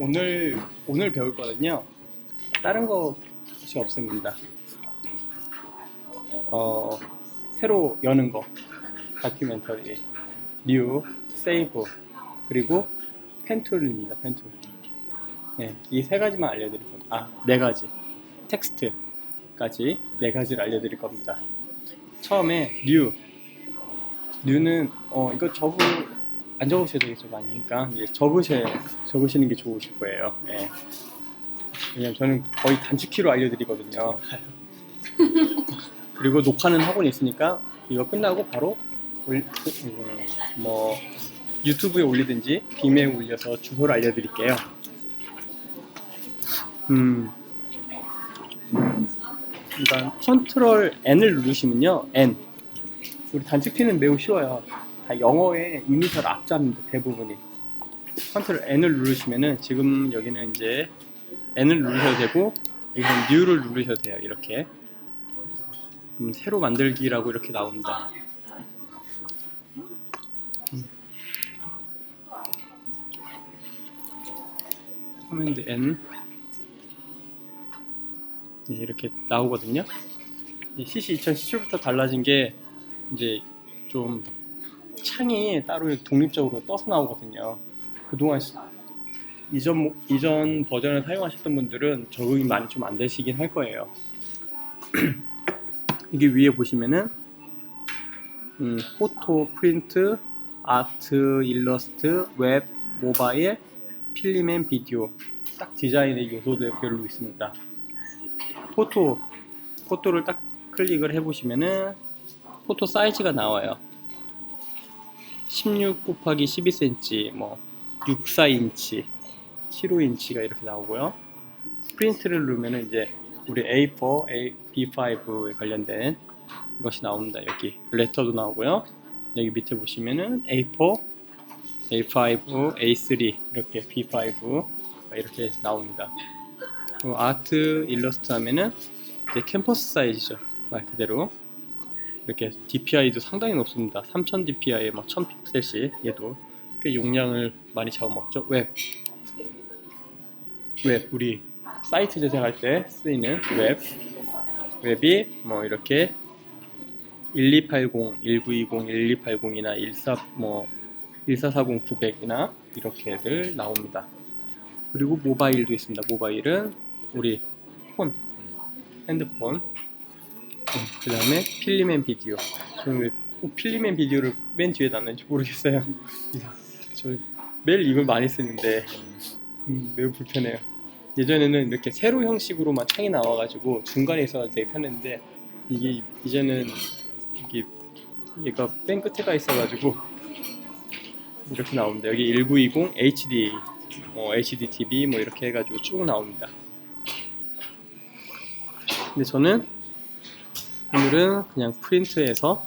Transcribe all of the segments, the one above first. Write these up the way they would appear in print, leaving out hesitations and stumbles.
오늘 배울 거는요. 다른 것이 없습니다. 새로 여는 거, 다큐멘터리, 뉴, 세이브, 그리고 펜툴입니다. 펜툴. 네, 이 세 가지만 알려드릴 겁니다. 네 가지. 텍스트까지 네 가지를 알려드릴 겁니다. 처음에 뉴는 이거 안 적으셔도 되겠죠, 많이 하니까. 적으시는 게 좋으실 거예요. 예. 왜냐면 저는 거의 단축키로 알려드리거든요. 그리고 녹화는 하고 있으니까 이거 끝나고 바로 유튜브에 올리든지 빔에 올려서 주소를 알려드릴게요. 일단 컨트롤 N을 누르시면요. 우리 단축키는 매우 쉬워요. 다 영어의 이니셜 앞자입니다. 대부분이. 컨트롤 N을 누르시면은 지금 여기는 이제 N을 누르셔도 되고 여기는 New를 누르셔도 돼요. 이렇게. 그럼 새로 만들기라고 이렇게 나옵니다. 커맨드 N 이렇게 나오거든요. CC 2017부터 달라진 게 이제 좀 창이 따로 독립적으로 떠서 나오거든요. 그동안 이전 버전을 사용하셨던 분들은 적응이 많이 좀 안 되시긴 할 거예요. 이게 위에 보시면은 포토, 프린트, 아트, 일러스트, 웹, 모바일, 필름 앤 비디오 딱 디자인의 요소들별로 있습니다. 포토를 딱 클릭을 해보시면은 포토 사이즈가 나와요. 16 곱하기 12cm, 64인치, 75인치가 이렇게 나오고요. 프린트를 누르면은 이제 우리 A4, B5에 관련된 것이 나옵니다. 여기 레터도 나오고요. 여기 밑에 보시면은 A4, A5, A3 이렇게 B5 이렇게 나옵니다. 그리고 아트, 일러스트 하면은 이제 캠퍼스 사이즈죠. 말 그대로 이렇게 DPI도 상당히 높습니다. 3000 DPI에 1000픽셀씩 얘도 꽤 용량을 많이 잡아먹죠. 웹 우리 사이트 제작할 때 쓰이는 웹이 이렇게 1280, 1920, 1280이나 1440, 900이나 이렇게들 나옵니다. 그리고 모바일도 있습니다. 모바일은 우리 핸드폰, 그 다음에 필름 앤 비디오. 저는 왜 꼭 필름 앤 비디오를 맨 뒤에 놨는지 모르겠어요. 저 매일 이걸 많이 쓰는데 매우 불편해요. 예전에는 이렇게 세로 형식으로만 창이 나와가지고 중간에 있어서 되게 편했는데 이제는 얘가 맨 끝에 가 있어가지고 이렇게 나옵니다. 여기 1920 HD, HDTV 이렇게 해가지고 쭉 나옵니다. 근데 저는 오늘은 그냥 프린트에서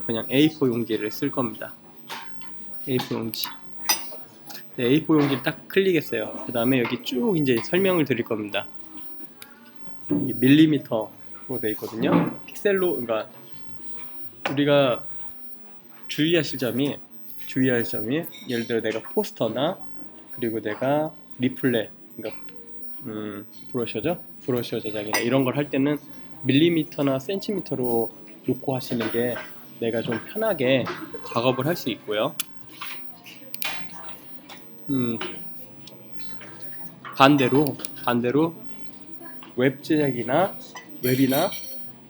그냥 A4 용지를 쓸 겁니다. A4 용지. 네, A4 용지를 딱 클릭했어요. 그 다음에 여기 쭉 이제 설명을 드릴 겁니다. 밀리미터로 되어 있거든요. 픽셀로, 그러니까 우리가 주의하실 점이 예를 들어 내가 포스터나 그리고 내가 리플렛, 그러니까 브로셔 제작이나 이런 걸 할 때는 밀리미터나 센티미터로 놓고 하시는 게 내가 좀 편하게 작업을 할 수 있고요. 반대로 웹이나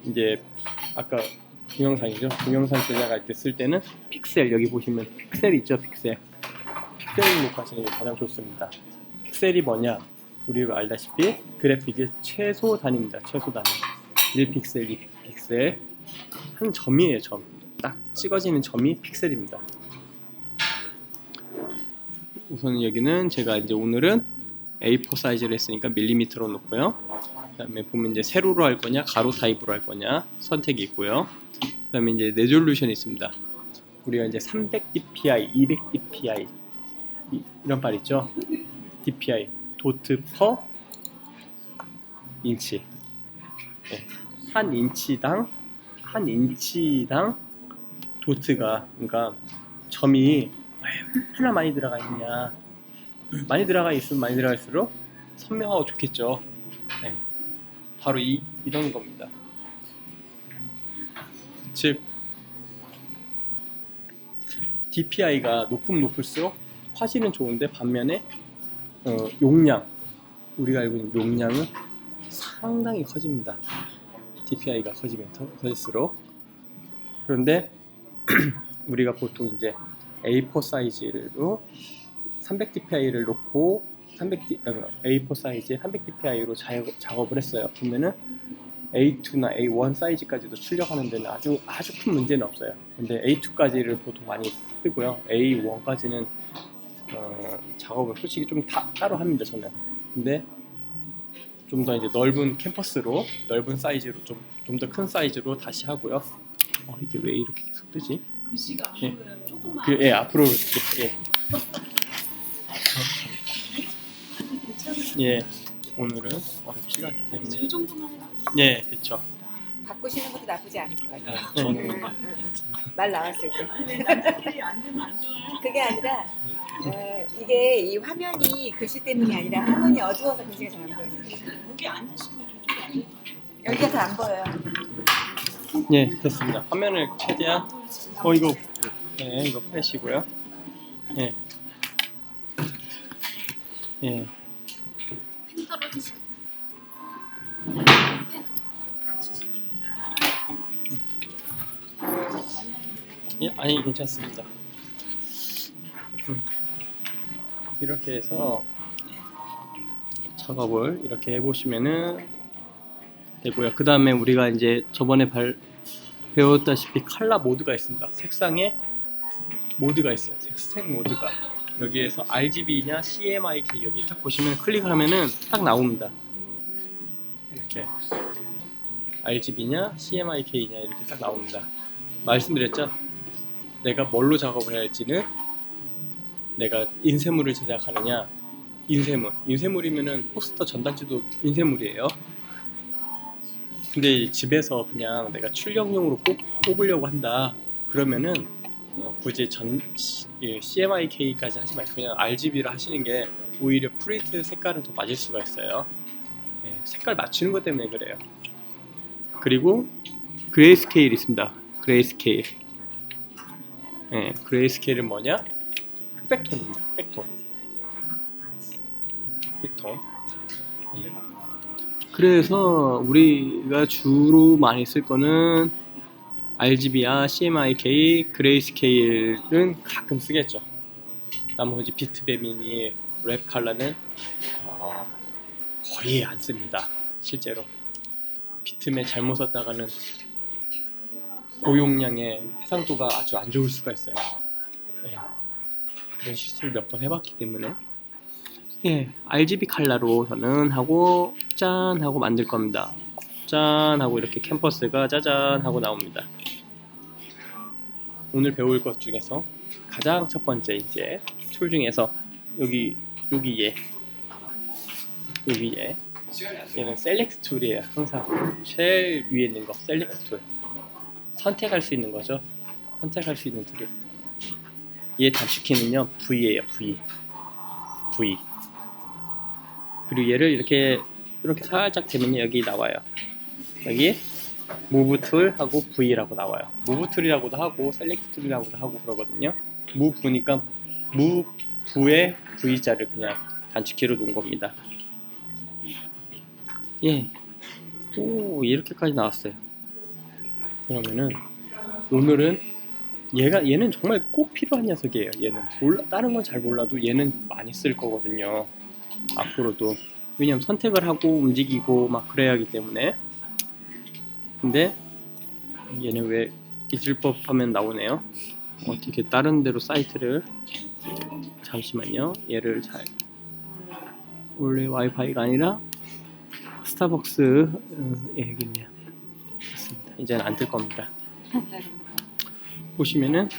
이제 아까 동영상 제작할 때 쓸 때는 픽셀, 여기 보시면 픽셀 있죠. 픽셀을 놓고 하시는 게 가장 좋습니다. 픽셀이 뭐냐, 우리가 알다시피 그래픽의 최소 단위입니다. 최소 단위 1픽셀, 2픽셀, 한 점이에요. 딱 찍어지는 점이 픽셀입니다. 우선 여기는 제가 이제 오늘은 A4 사이즈를 했으니까 밀리미터로 놓고요. 그 다음에 보면 이제 세로로 할 거냐 가로 타입으로 할 거냐 선택이 있고요. 그 다음에 이제 레졸루션이 있습니다. 우리가 이제 300 dpi, 200 dpi 이런 말 있죠. dpi 도트 퍼 인치. 네. 한 인치당 도트가, 그러니까 점이 얼마나 많이 들어가 있냐, 많이 들어가 있으면 많이 들어갈수록 선명하고 좋겠죠. 네. 바로 이런 겁니다. 즉 DPI가 높으면 높을수록 화질은 좋은데 반면에 용량, 우리가 알고 있는 용량은 상당히 커집니다. DPI가 커질수록. 그런데 우리가 보통 이제 A4 사이즈로 300dpi를 놓고 A4 사이즈에 300dpi로 작업을 했어요. 그러면은 A2나 A1 사이즈까지도 출력하는 데는 아주 큰 문제는 없어요. 근데 A2까지를 보통 많이 쓰고요. A1까지는 작업을 솔직히 좀 따로 합니다, 저는. 근데 좀 더 이제 넓은 캠퍼스로, 넓은 사이즈로 좀 더 큰 사이즈로 다시 하고요. 이게 왜 이렇게 계속 뜨지? 글씨가 안 예. 보여요. 조금만. 앞으로 이렇게, 예. 오늘은 어렵지가 않기 때문에. 이 정도만 해도 예, 그렇죠. 바꾸시는 것도 나쁘지 않을 것 같아요. 저는 말 나왔을 때. 일이 안 되면 안 좋아요. 그게 아니라 이게 이 화면이 글씨 때문이 아니라 화면이 어두워서 글씨가 잘 안 보여요. 여기 앉으시면 저쪽에 앉으세요. 여기가 잘 안 보여요. 예, 됐습니다. 화면을 최대한 이거 네, 이거 빼시고요. 예. 예. 핀 떨어지시고. 예, 아니 괜찮습니다. 이렇게 해서 작업을 이렇게 해보시면은 되고요. 그 다음에 우리가 이제 저번에 배웠다시피 컬러 모드가 있습니다. 색상에 모드가 있어요. 색색 모드가 여기에서 RGB냐 CMYK 여기 딱 보시면 클릭을 하면은 딱 나옵니다. 이렇게 RGB냐 CMYK냐 이렇게 딱 나옵니다. 말씀드렸죠? 내가 뭘로 작업을 해야 할지는 내가 인쇄물을 제작하느냐 인쇄물이면은 포스터 전단지도 인쇄물이에요. 근데 집에서 그냥 내가 출력용으로 뽑으려고 한다 그러면은 굳이 CMYK까지 하지 말고 그냥 RGB로 하시는 게 오히려 프린트 색깔은 더 맞을 수가 있어요. 예, 색깔 맞추는 것 때문에 그래요. 그리고 그레이스케일 있습니다. 그레이스케일. 예, 그레이스케일은 뭐냐? 흑백톤입니다. 흑백톤. 예. 그래서 우리가 주로 많이 쓸 거는 RGB와 CMYK, 그레이스케일은 가끔 쓰겠죠. 나머지 비트맵 미니, 랩 컬러는 거의 안 씁니다. 실제로 비트맵 잘못 썼다가는 고용량의 해상도가 아주 안 좋을 수가 있어요. 예. 그런 실수를 몇 번 해봤기 때문에 예, RGB 컬러로 저는 하고 짠 하고 만들 겁니다. 짠 하고 이렇게 캠퍼스가 짜잔 하고 나옵니다. 오늘 배울 것 중에서 가장 첫 번째 이제 툴 중에서 여기 얘는 셀렉트 툴이에요. 항상 제일 위에 있는 거 셀렉트 툴. 선택할 수 있는 거죠. 선택할 수 있는 툴이에요. 얘 단축키는요 V예요. V. 그리고 얘를 이렇게 살짝 대면 여기 나와요. 여기 Move 툴 하고 V라고 나와요. Move 툴이라고도 하고 셀렉트 툴이라고도 하고 그러거든요. Move니까 Move의 V자를 그냥 단축키로 놓은 겁니다. 예. 오, 이렇게까지 나왔어요. 그러면은 오늘은 얘는 정말 꼭 필요한 녀석이에요. 얘는 다른 건 잘 몰라도 얘는 많이 쓸 거거든요. 앞으로도. 왜냐면 선택을 하고 움직이고 막 그래야 하기 때문에. 근데 얘는 왜 잊을 법하면 나오네요. 어떻게 다른 데로 사이트를 잠시만요. 얘를 원래 와이파이가 아니라 스타벅스 여기 있네요. 됐습니다. 이제는 안 뜰 겁니다. 보시면은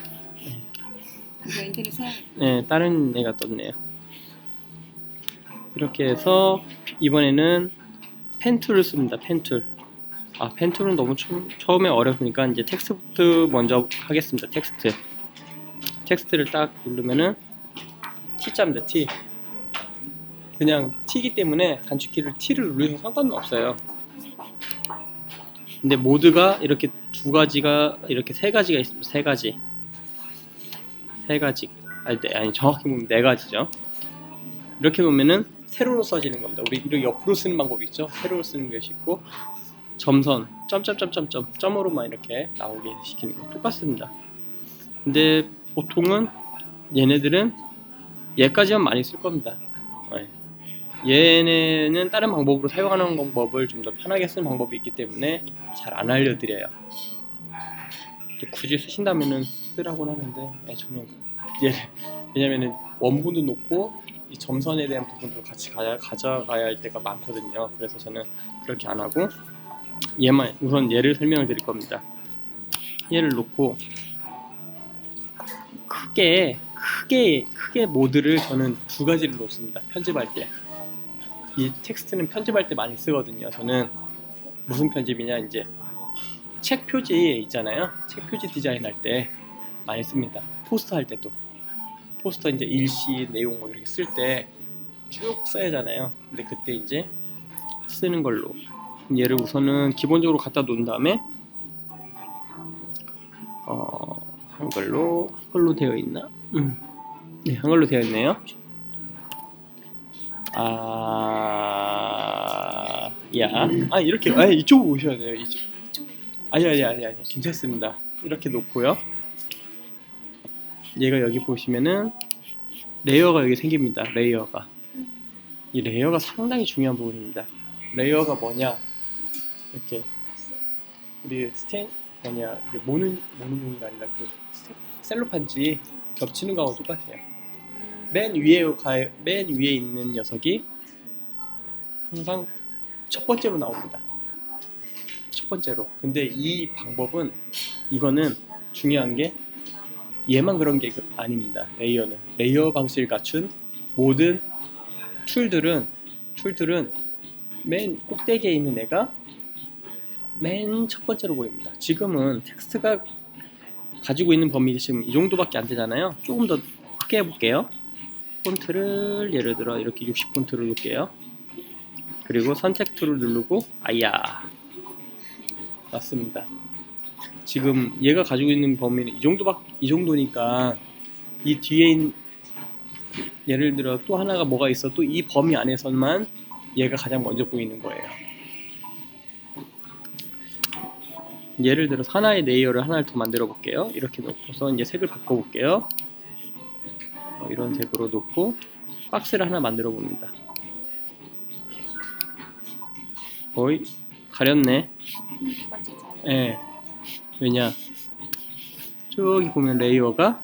네, 다른 애가 떴네요. 이렇게 해서 이번에는 펜툴을 씁니다. 펜툴. 펜툴은 너무 처음에 어렵으니까 이제 텍스트부터 먼저 하겠습니다. 텍스트를 딱 누르면은 T자입니다. T. 그냥 T이기 때문에 단축키를 T를 누르셔도 상관은 없어요. 근데 모드가 이렇게 두 가지가 이렇게 세 가지가 있습니다. 세 가지 아니 정확히 보면 네 가지죠. 이렇게 놓으면은 세로로 써지는 겁니다. 우리 이렇게 옆으로 쓰는 방법이 있죠. 세로로 쓰는 것이 있고 점선 점으로만 이렇게 나오게 시키는 거 똑같습니다. 근데 보통은 얘네들은 얘까지만 많이 쓸 겁니다. 얘네는 다른 방법으로 사용하는 방법을 좀 더 편하게 쓰는 방법이 있기 때문에 잘 안 알려드려요. 굳이 쓰신다면은 쓰라고 하는데 저는 왜냐면은 원본도 놓고 이 점선에 대한 부분도 같이 가져가야 할 때가 많거든요. 그래서 저는 그렇게 안 하고 얘만 우선 얘를 설명을 드릴 겁니다. 얘를 놓고 크게 모드를 저는 두 가지를 놓습니다. 편집할 때. 이 텍스트는 편집할 때 많이 쓰거든요. 저는 무슨 편집이냐, 이제 책 표지 있잖아요. 책 표지 디자인 할 때 많이 씁니다. 포스터 할 때도. 포스터 이제 일시 내용 뭐 이렇게 쓸 때 쭉 써야 하잖아요. 근데 그때 이제 쓰는 걸로 얘를 우선은 기본적으로 갖다 놓은 다음에 한글로 되어 있나? 네, 한글로 되어 있네요. 이렇게 이쪽으로 오셔야 돼요. 이쪽. 아니 괜찮습니다. 이렇게 놓고요. 얘가 여기 보시면은 레이어가 여기 생깁니다. 레이어가. 이 레이어가 상당히 중요한 부분입니다. 레이어가 뭐냐? 이렇게 우리 이게 모는 종이가 아니라 그 셀로판지 겹치는 거하고 똑같아요. 맨 위에 있는 녀석이 항상 첫 번째로 나옵니다. 첫 번째로. 근데 이 방법은 이거는 중요한 게 얘만 그런 게 아닙니다. 레이어 방식을 갖춘 모든 툴들은 맨 꼭대기에 있는 애가 맨 첫 번째로 보입니다. 지금은 텍스트가 가지고 있는 범위가 지금 이 정도밖에 안 되잖아요. 조금 더 크게 해볼게요. 폰트를 예를 들어 이렇게 60폰트로 놓을게요. 그리고 선택 툴을 누르고 맞습니다. 지금 얘가 가지고 있는 범위는 이 정도니까 이 뒤에 예를 들어 또 하나가 뭐가 있어 또 이 범위 안에서만 얘가 가장 먼저 보이는 거예요. 예를 들어서 하나의 레이어를 하나를 더 만들어 볼게요. 이렇게 놓고서 이제 색을 바꿔 볼게요. 이런 색으로 놓고 박스를 하나 만들어 봅니다. 거의 가렸네. 예. 왜냐? 저기 보면 레이어가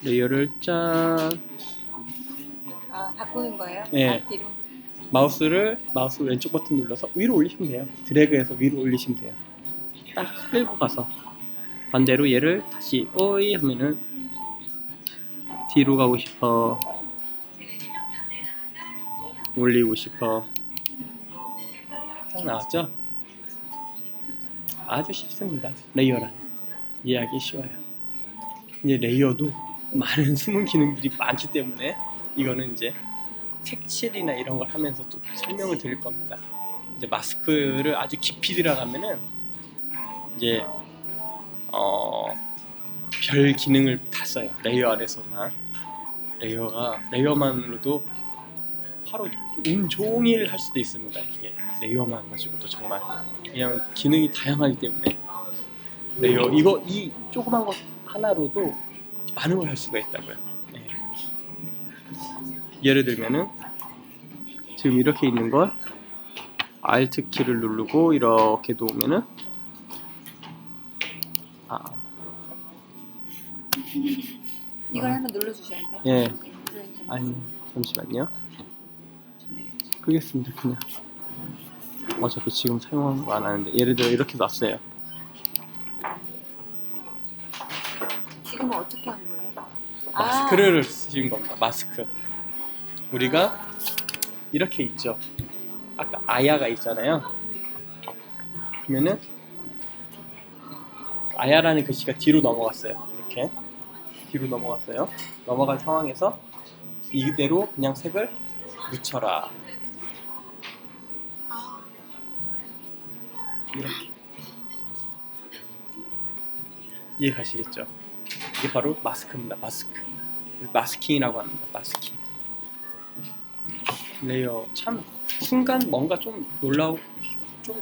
레이어를 바꾸는 거예요? 예. 앞뒤로? 마우스 왼쪽 버튼 눌러서 위로 올리시면 돼요. 드래그해서 위로 올리시면 돼요. 딱 끌고 가서 반대로 얘를 다시 하면은 뒤로 가고 싶어, 올리고 싶어. 딱 나왔죠? 아주 쉽습니다. 레이어란 이해하기 쉬워요. 이제 레이어도 많은 숨은 기능들이 많기 때문에 이거는 이제 색칠이나 이런 걸 하면서 또 설명을 드릴 겁니다. 이제 마스크를 아주 깊이 들어가면은 이제 별 기능을 다 써요. 레이어 안에서만. 레이어만으로도 하루 온종일 할 수도 있습니다. 이게 레이어만 가지고도 정말 그냥 기능이 다양하기 때문에 레이어 이 조그만 것 하나로도 많은 걸 할 수가 있다고요. 네. 예를 들면은 지금 이렇게 있는 걸 Alt 키를 누르고 이렇게 놓으면은 이걸 한번 눌러주셔야 돼요. 예. 아니 잠시만요. 끄겠습니다. 그냥 어차피 지금 사용한 거 안 하는데 예를 들어 이렇게 놨어요. 지금은 어떻게 한 거예요? 마스크를 쓰신 겁니다. 마스크. 우리가 이렇게 있죠. 아까 아야가 있잖아요. 그러면은 아야라는 글씨가 뒤로 넘어갔어요. 이렇게 뒤로 넘어갔어요. 넘어간 상황에서 이대로 그냥 색을 묻혀라. 이렇게. 이해가시겠죠? 이게 바로 마스크입니다. 마스크. 마스킹이라고 합니다. 마스킹. 레이어 참 순간 뭔가 좀 놀라운 좀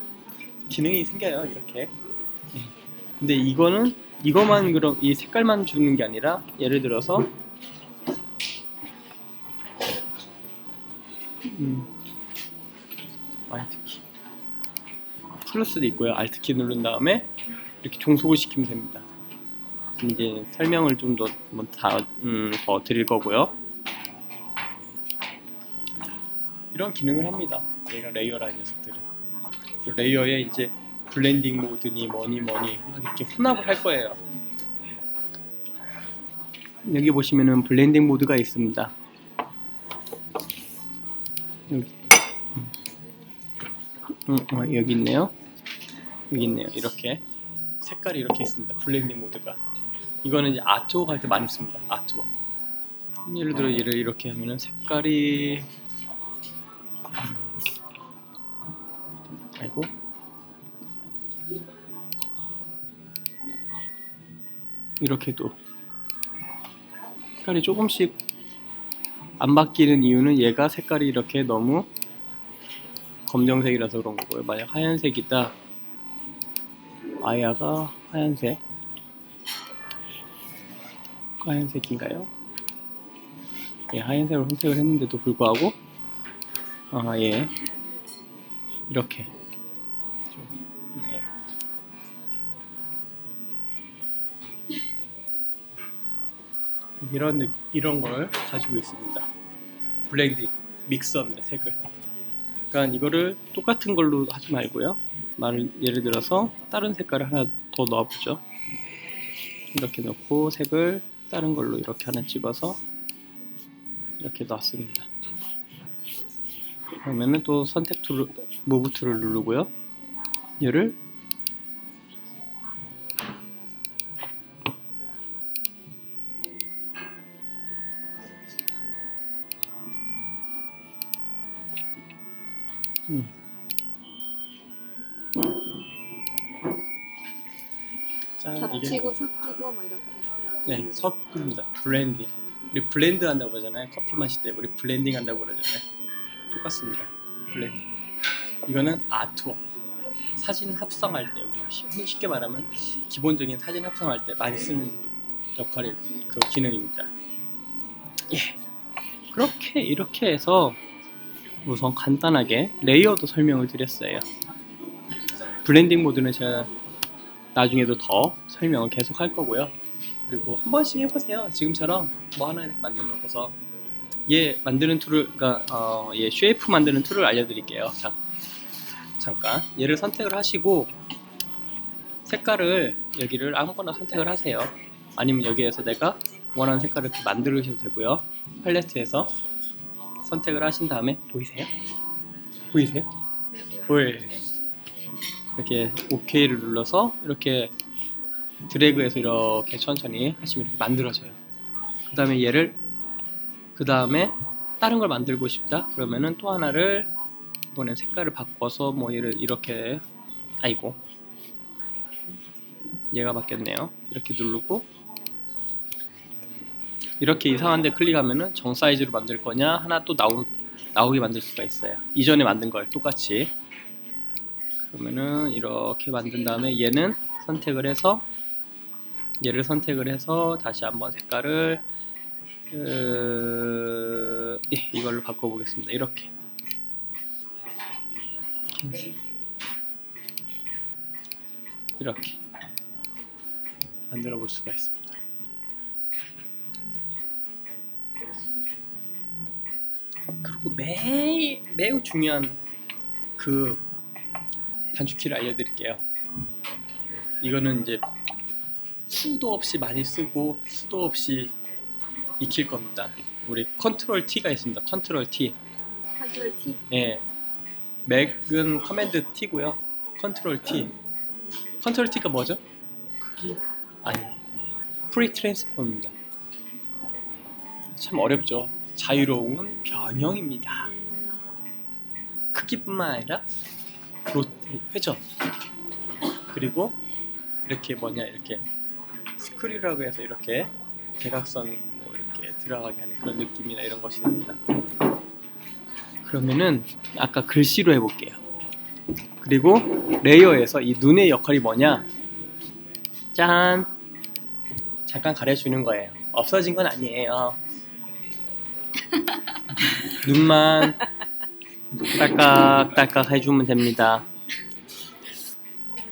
기능이 생겨요. 이렇게. 근데 이거만 그럼 이 색깔만 주는 게 아니라 예를 들어서 알트키 플러스도 있고요. 알트키 누른 다음에 이렇게 종속을 시키면 됩니다. 이제 설명을 좀 더 드릴 거고요. 이런 기능을 합니다. 얘가 레이어라는 녀석들은. 레이어에 이제 블렌딩 모드니 뭐니 이렇게 혼합을 할 거예요. 여기 보시면은 블렌딩 모드가 있습니다. 여기 있네요. 여기 있네요. 이렇게 색깔이 이렇게 있습니다. 블렌딩 모드가. 이거는 이제 아트웍 할 때 많이 씁니다. 아트웍. 예를 들어 얘를 이렇게 하면은 색깔이 아이고 이렇게도 색깔이 조금씩 안 바뀌는 이유는 얘가 색깔이 이렇게 너무 검정색이라서 그런 거고요. 만약 하얀색이다, 아야가 하얀색인가요? 예, 하얀색으로 선택을 했는데도 불구하고 예, 이렇게 네. 이런 걸 가지고 있습니다. 블렌딩, 믹서입니다. 색을. 그러니까 이거를 똑같은 걸로 하지 말고요. 예를 들어서 다른 색깔을 하나 더 넣어보죠. 이렇게 넣고 색을 다른 걸로 이렇게 하나 찍어서 이렇게 놨습니다. 그러면은 또 선택 툴, 무브 툴을 누르고요. 얘를 짠, 겹치고 섞이고 뭐 이렇게. 네, 섞습니다. 블렌딩. 우리 블렌드 한다고 하잖아요. 커피 마실 때 우리 블렌딩 한다고 그러잖아요. 똑같습니다. 블렌딩. 이거는 아트웍. 사진 합성할 때 우리 쉽게 말하면 기본적인 사진 합성할 때 많이 쓰는 역할의 그 기능입니다. 예. 이렇게 해서 우선 간단하게 레이어도 설명을 드렸어요. 블렌딩 모드는 제가 나중에도 더 설명을 계속 할 거고요. 그리고 한 번씩 해보세요. 지금처럼 뭐 하나 이렇게 만들어 놓고서 얘 만드는 툴을, 그러니까 얘 쉐이프 만드는 툴을 알려드릴게요. 잠깐 얘를 선택을 하시고 색깔을 여기를 아무거나 선택을 하세요. 아니면 여기에서 내가 원하는 색깔을 이렇게 만들으셔도 되고요. 팔레트에서 선택을 하신 다음에 보이세요? 보여요. 이렇게 OK를 눌러서 이렇게 드래그해서 이렇게 천천히 하시면 이렇게 만들어져요. 그 다음에 다른 걸 만들고 싶다 그러면은 또 하나를 이번엔 색깔을 바꿔서 뭐 얘를 이렇게 아이고 얘가 바뀌었네요. 이렇게 누르고 이렇게 이상한데 클릭하면은 정 사이즈로 만들 거냐 하나 또 나오게 만들 수가 있어요. 이전에 만든 걸 똑같이. 그러면은 이렇게 만든 다음에 얘를 선택을 해서 다시 한번 색깔을 이걸로 바꿔보겠습니다. 이렇게 만들어 볼 수가 있습니다. 그리고 매우 중요한 그 단축키를 알려드릴게요. 이거는 이제 수도 없이 많이 쓰고 수도 없이 익힐 겁니다. 우리 컨트롤 T가 있습니다. 컨트롤 T. 예. 맥은 커맨드 T고요. 컨트롤 T. 컨트롤 T가 뭐죠? 프리 트랜스폼입니다. 참 어렵죠. 자유로운 변형입니다. 크기뿐만 아니라 회전, 그리고 이렇게 이렇게 스크류라고 해서 이렇게 대각선 뭐 이렇게 들어가게 하는 그런 느낌이나 이런 것이 됩니다. 그러면은 아까 글씨로 해볼게요. 그리고 레이어에서 이 눈의 역할이 뭐냐? 짠! 잠깐 가려주는 거예요. 없어진 건 아니에요. 눈만 딸깍딸깍 해주면 됩니다.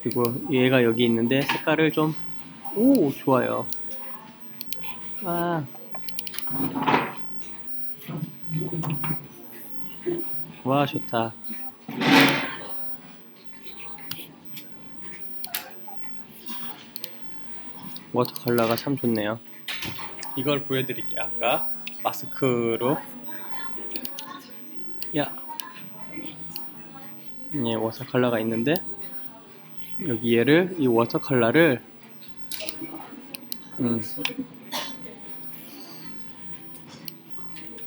그리고 얘가 여기 있는데 색깔을 좀, 오, 좋아요. 와, 좋다. 워터 컬러가 참 좋네요. 이걸 보여드릴게요. 아까 마스크로 예, 워터 컬러가 있는데 여기 이 워터 컬러를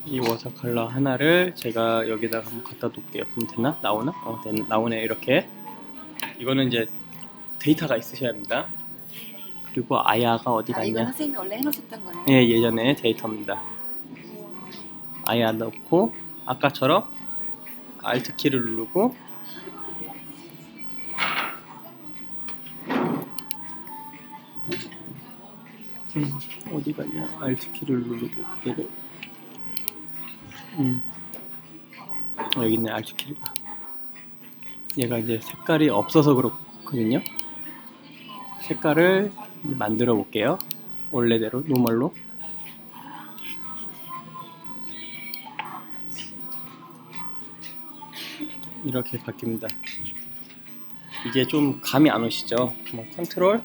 이 워터 컬러 하나를 제가 여기다가 한번 갖다 놓을게요. 그럼 되나? 나오나? 나오네. 이렇게. 이거는 이제 데이터가 있으셔야 합니다. 그리고 아야가 어디 갔냐? 이건 선생님이 원래 해놓으셨던 거예요? 예, 예전에 데이터입니다. 아야 넣고 아까처럼 Alt 키를 누르고 어디 갔냐? Alt 키를 누르고 얘를 여기 있네. Alt 키가. 얘가 이제 색깔이 없어서 그렇거든요. 색깔을 만들어 볼게요. 원래대로 노멀로. 이렇게 바뀝니다. 이게 좀 감이 안 오시죠? 컨트롤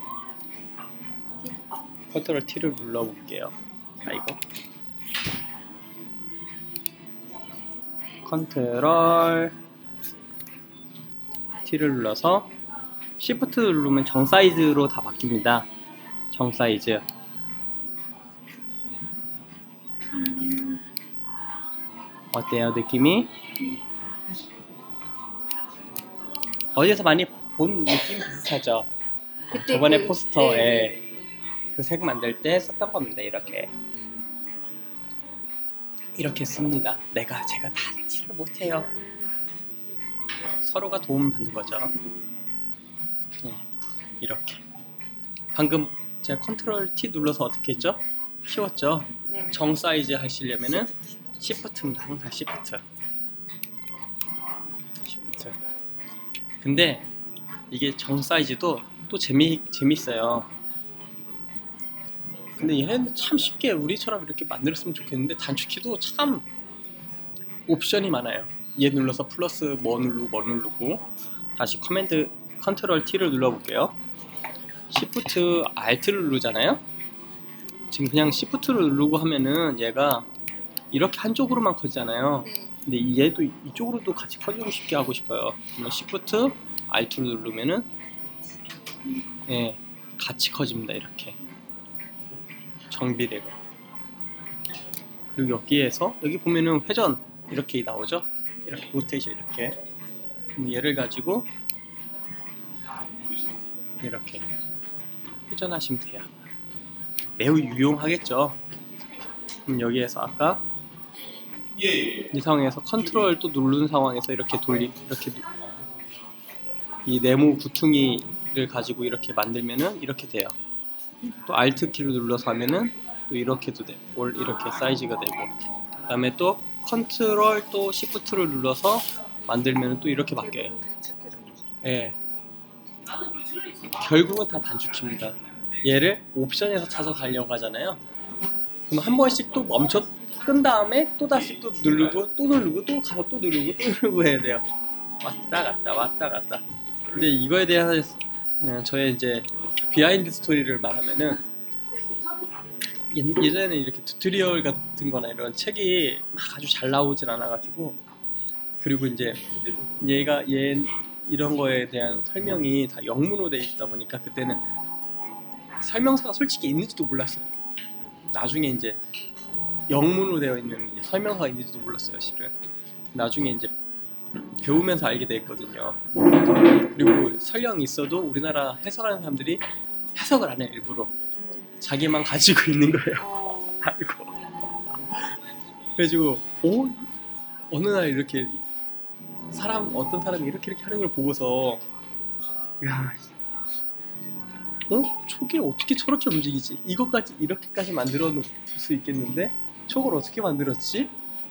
T를 눌러 볼게요. 이거 컨트롤 T를 눌러서 Shift 누르면 정 사이즈로 다 바뀝니다. 정 사이즈. 어때요, 느낌이? 어디서 많이 본 느낌 비슷하죠? 저번에 포스터에 그 색 만들 때 썼던 겁니다. 이렇게 씁니다. 제가 다 색칠을 못해요. 서로가 도움을 받는 거죠. 이렇게. 방금 제가 컨트롤 T 눌러서 어떻게 했죠? 키웠죠? 네. 정 사이즈 하시려면은 Shift입니다. 항상 Shift. 근데 이게 정 사이즈도 또 재밌어요. 근데 얘네는 참 쉽게 우리처럼 이렇게 만들었으면 좋겠는데 단축키도 참 옵션이 많아요. 얘 눌러서 플러스 뭐 누르고 다시 컨트롤 T를 눌러볼게요. Shift Alt를 누르잖아요. 지금 그냥 Shift를 누르고 하면은 얘가 이렇게 한쪽으로만 커지잖아요. 근데 얘도 이쪽으로도 같이 커지고 싶게 하고 싶어요. 그러면 Shift Alt를 누르면은 같이 커집니다. 이렇게 정비례로. 그리고 여기에서 여기 보면은 회전 이렇게 나오죠. 이렇게 로테이션 이렇게. 그럼 얘를 가지고 이렇게 회전하시면 돼요. 매우 유용하겠죠. 그럼 여기에서 아까 이 상황에서 컨트롤 또 누르는 상황에서 이렇게 이 네모 구퉁이를 가지고 이렇게 만들면은 이렇게 돼요. 또 Alt 키를 눌러서 하면은 또 이렇게도 돼. 이렇게 사이즈가 되고. 그다음에 또 컨트롤 또 Shift를 눌러서 만들면은 또 이렇게 바뀌어요. 예. 결국은 다 단축키입니다. 얘를 옵션에서 찾아서 하려고 하잖아요. 그럼 한 번씩 또 끈 다음에 또 다시 또 누르고 또 가서 또 누르고 해야 돼요. 왔다 갔다. 근데 이거에 대한 저의 이제 비하인드 스토리를 말하면은 예전에는 이렇게 튜토리얼 같은 거나 이런 책이 막 아주 잘 나오진 않아가지고, 그리고 이제 얘 이런 거에 대한 설명이 다 영문으로 돼 있다 보니까 그때는 설명서가 솔직히 있는지도 몰랐어요. 나중에 이제 영문으로 되어 있는 설명서가 있는지도 몰랐어요, 실은. 나중에 이제 배우면서 알게 됐거든요. 그리고 설명이 있어도 우리나라 해석하는 사람들이 해석을 안 해, 일부러. 자기만 가지고 있는 거예요. 알고. 그래가지고 어느 날 이렇게 어떤 사람이 이렇게 하는 걸 보고서 야, 촉이 어떻게 저렇게 움직이지? 이것까지 이렇게까지 만들어 놓을 수 있겠는데 촉을 어떻게 만들었지?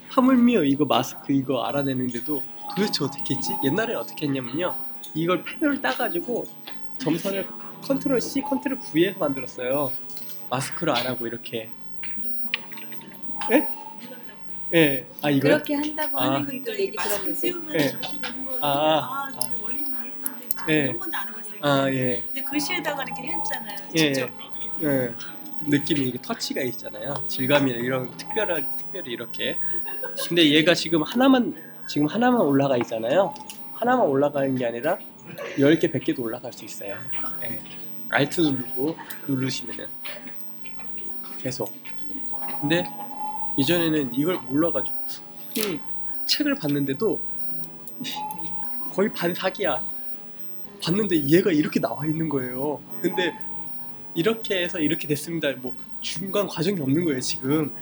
하물며 이거 마스크 이거 알아내는데도 도대체 어떻게 했지? 옛날에 어떻게 했냐면요, 이걸 펜을 따가지고 점선을 컨트롤 C, 컨트롤 V에서 만들었어요. 마스크를 안 하고 이렇게. 예? 예. 아, 이거요? 그렇게 한다고 하는 분들 얘기 들었는데. 예. 원리는 이해했는데 예. 한 번도 안 해봤어요. 아, 예. 근데 글씨에다가 이렇게 했잖아요. 예. 직접. 예. 느낌이 이게 터치가 있잖아요. 질감이나 이런 특별히 이렇게. 근데 얘가 지금 하나만 올라가 있잖아요. 하나만 올라가는 게 아니라 10개, 100개도 올라갈 수 있어요. 예. Alt 누르시면은 계속. 근데 이전에는 이걸 몰라가지고 책을 봤는데도 거의 반사기야. 봤는데 얘가 이렇게 나와 있는 거예요. 근데 이렇게 해서 이렇게 됐습니다. 뭐 중간 과정이 없는 거예요 지금.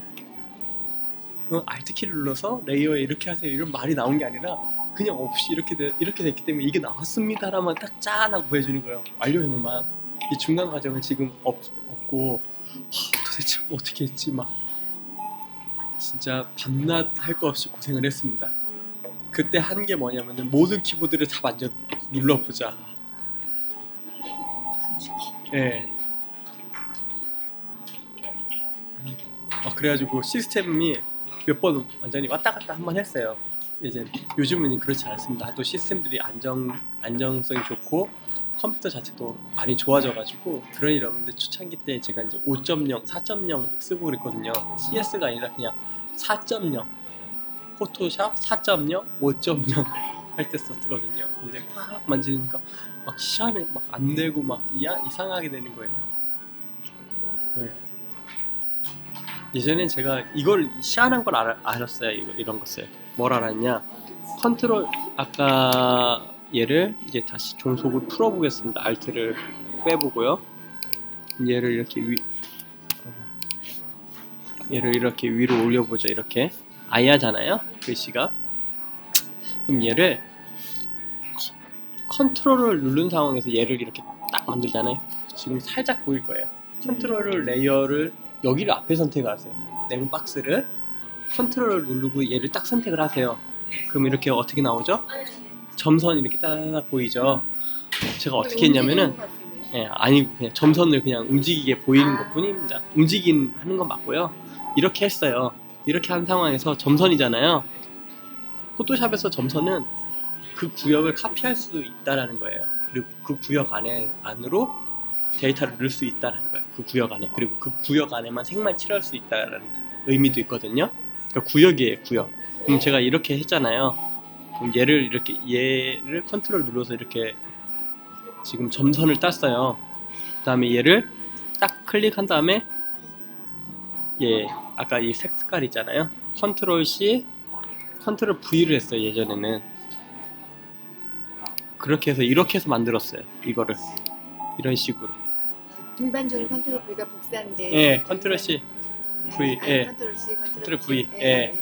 Alt 키를 눌러서 레이어에 이렇게 하세요 이런 말이 나온 게 아니라 그냥 없이 이렇게 됐기 때문에 이게 나왔습니다라만 딱 짠하고 보여주는 거예요. 완료형만. 이 중간 과정을 지금 없고 도대체 어떻게 했지 막 진짜 밤낮 할 거 없이 고생을 했습니다. 그때 한 게 뭐냐면은 모든 키보드를 다 만져 눌러보자. 예. 그래가지고 시스템이 몇 번 완전히 왔다 갔다 한 번 했어요. 이제 요즘은 그렇지 않습니다. 또 시스템들이 안정성이 좋고 컴퓨터 자체도 많이 좋아져가지고 그런 일 없는데 초창기 때 제가 이제 5.0, 4.0 쓰고 그랬거든요. CS가 아니라 그냥 4.0, 포토샵 4.0, 5.0 할 때 썼거든요. 근데 막 만지니까 막 시간이 막 안 되고 막 이상하게 되는 거예요. 네. 예전엔 제가 이걸 희한한 걸 알았어요. 이런 것을 뭘 알았냐? 컨트롤 아까 얘를 이제 다시 종속을 풀어보겠습니다. Alt를 빼보고요. 얘를 이렇게 위로 올려보죠. 이렇게 아야잖아요. 글씨가. 그럼 얘를 컨트롤을 누른 상황에서 얘를 이렇게 딱 만들잖아요. 지금 살짝 보일 거예요. 컨트롤을 레이어를 여기를 앞에 선택을 하세요. 네모 박스를 컨트롤을 누르고 얘를 딱 선택을 하세요. 그럼 이렇게 어떻게 나오죠? 점선 이렇게 따닥 보이죠? 제가 어떻게 했냐면은 아니 그냥 점선을 그냥 움직이게 보이는 것 뿐입니다. 움직이긴 하는 건 맞고요. 이렇게 했어요. 이렇게 한 상황에서 점선이잖아요. 포토샵에서 점선은 그 구역을 카피할 수 있다라는 거예요. 그리고 그 구역 안으로 데이터를 넣을 수 있다는 거예요. 그 구역 안에. 그리고 그 구역 안에만 색만 칠할 수 있다는 의미도 있거든요. 그러니까 구역이에요, 구역. 그럼 제가 이렇게 했잖아요. 그럼 얘를 컨트롤 눌러서 이렇게 지금 점선을 땄어요. 그 다음에 얘를 딱 클릭한 다음에 아까 이 색 색깔 있잖아요. 컨트롤 C, 컨트롤 V를 했어요, 예전에는. 그렇게 해서 이렇게 해서 만들었어요. 이거를 이런 식으로. 일반적으로 컨트롤 V가 복사인데. 예, 컨트롤 C, V, 예, 컨트롤 C, 컨트롤 V, 예,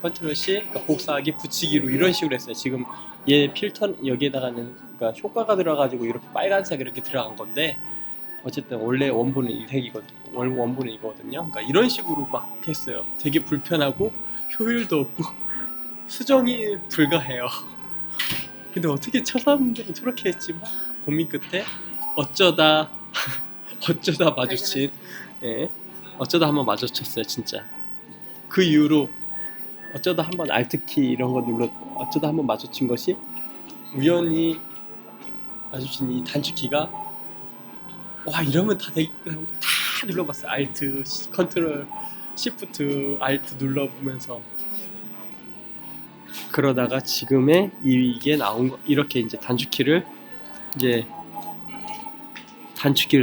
컨트롤 C, 그러니까 복사하기, 붙이기로 이런 식으로 했어요. 지금 얘 필터 여기에다가는 그러니까 효과가 들어가지고 이렇게 빨간색 이렇게 들어간 건데 어쨌든 원래 원본은 이 색이거든요. 원본은 이거거든요. 그러니까 이런 식으로 막 했어요. 되게 불편하고 효율도 없고 수정이 불가해요. 근데 어떻게 사람들은 저렇게 했지? 막 고민 끝에 어쩌다 마주친, 어쩌다 한번 마주쳤어요, 진짜. 그 이후로 어쩌다 한번 Alt키 이런 거 어쩌다 한번 마주친 것이 우연히 마주친 이 단축키가 이러면 다 눌러봤어요. Alt, 컨트롤, Shift, Alt 눌러보면서 그러다가 지금의 이게 나온 거 이렇게 이제 단축키를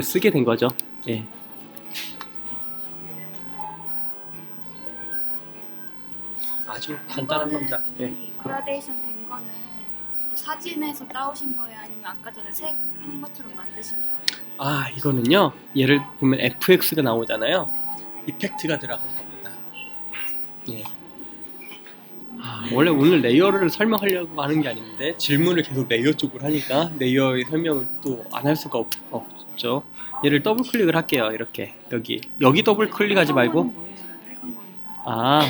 쓰게 된 거죠. 예. 아주 간단한 겁니다. 예. 이 그라데이션 된 거는 사진에서 따오신 거예요? 아니면 아까 전에 색 한 것처럼 만드신 거예요? 아, 이거는요. 얘를 보면 FX가 나오잖아요. 이펙트가 들어간 겁니다. 예. 원래 오늘 레이어를 설명하려고 하는 게 아닌데 질문을 계속 레이어 쪽으로 하니까 레이어의 설명을 또 안 할 수가 없죠. 얘를 더블 클릭을 할게요. 이렇게 여기 더블 클릭하지 말고 아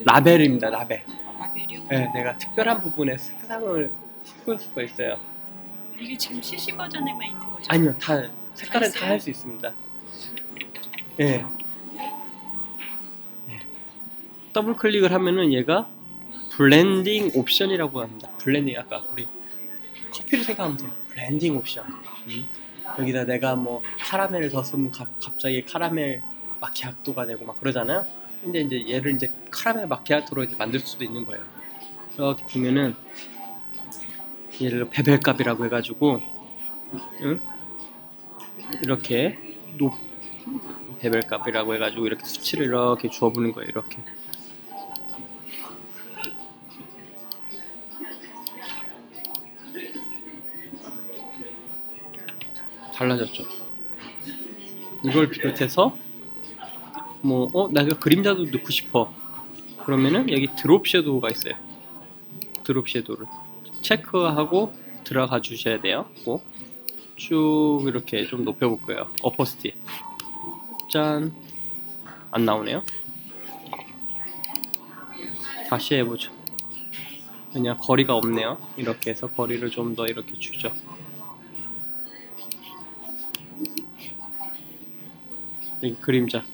라벨입니다. 라벨. 라벨이요? 네, 내가 특별한 부분에 색상을 섞을 수가 있어요. 이게 지금 CC 버전에만 있는 거죠? 아니요, 다 색깔은 다 할 수 있습니다. 예. 네. 더블 클릭을 하면은 얘가 블렌딩 옵션이라고 합니다. 블렌딩 아까 우리 커피를 생각하면 돼요. 블렌딩 옵션. 여기다 내가 뭐 카라멜을 더 쓰면 갑자기 카라멜 마키아토가 되고 막 그러잖아요. 근데 이제 얘를 이제 카라멜 마키아토로 이제 만들 수도 있는 거예요. 이렇게 보면은 얘를 베벨값이라고 해가지고 이렇게 베벨값이라고 해가지고 이렇게 수치를 이렇게 주어보는 거예요. 이렇게. 달라졌죠. 이걸 비롯해서 뭐 내가 그림자도 넣고 싶어. 그러면은 여기 드롭 섀도우가 있어요. 드롭 섀도우를 체크하고 들어가 주셔야 돼요. 꼭 쭉 이렇게 좀 높여볼 거예요. 어퍼시티. 짠. 안 나오네요. 다시 해보죠. 그냥 거리가 없네요. 이렇게 해서 거리를 좀 더 이렇게 주죠. 여기 그림자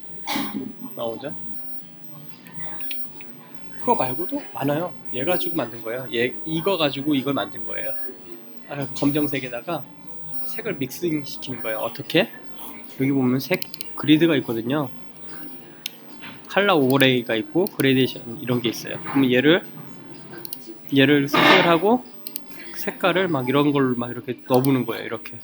나오죠? 그거 말고도 많아요. 얘 가지고 만든 거예요. 이거 가지고 이걸 만든 거예요. 검정색에다가 색을 믹싱 시키는 거예요. 어떻게? 여기 보면 색 그리드가 있거든요. 컬러 오버레이가 있고 그레데이션 이런 게 있어요. 그러면 얘를 선택을 하고 색깔을 막 이런 걸 막 이렇게 넣어보는 거예요. 이렇게.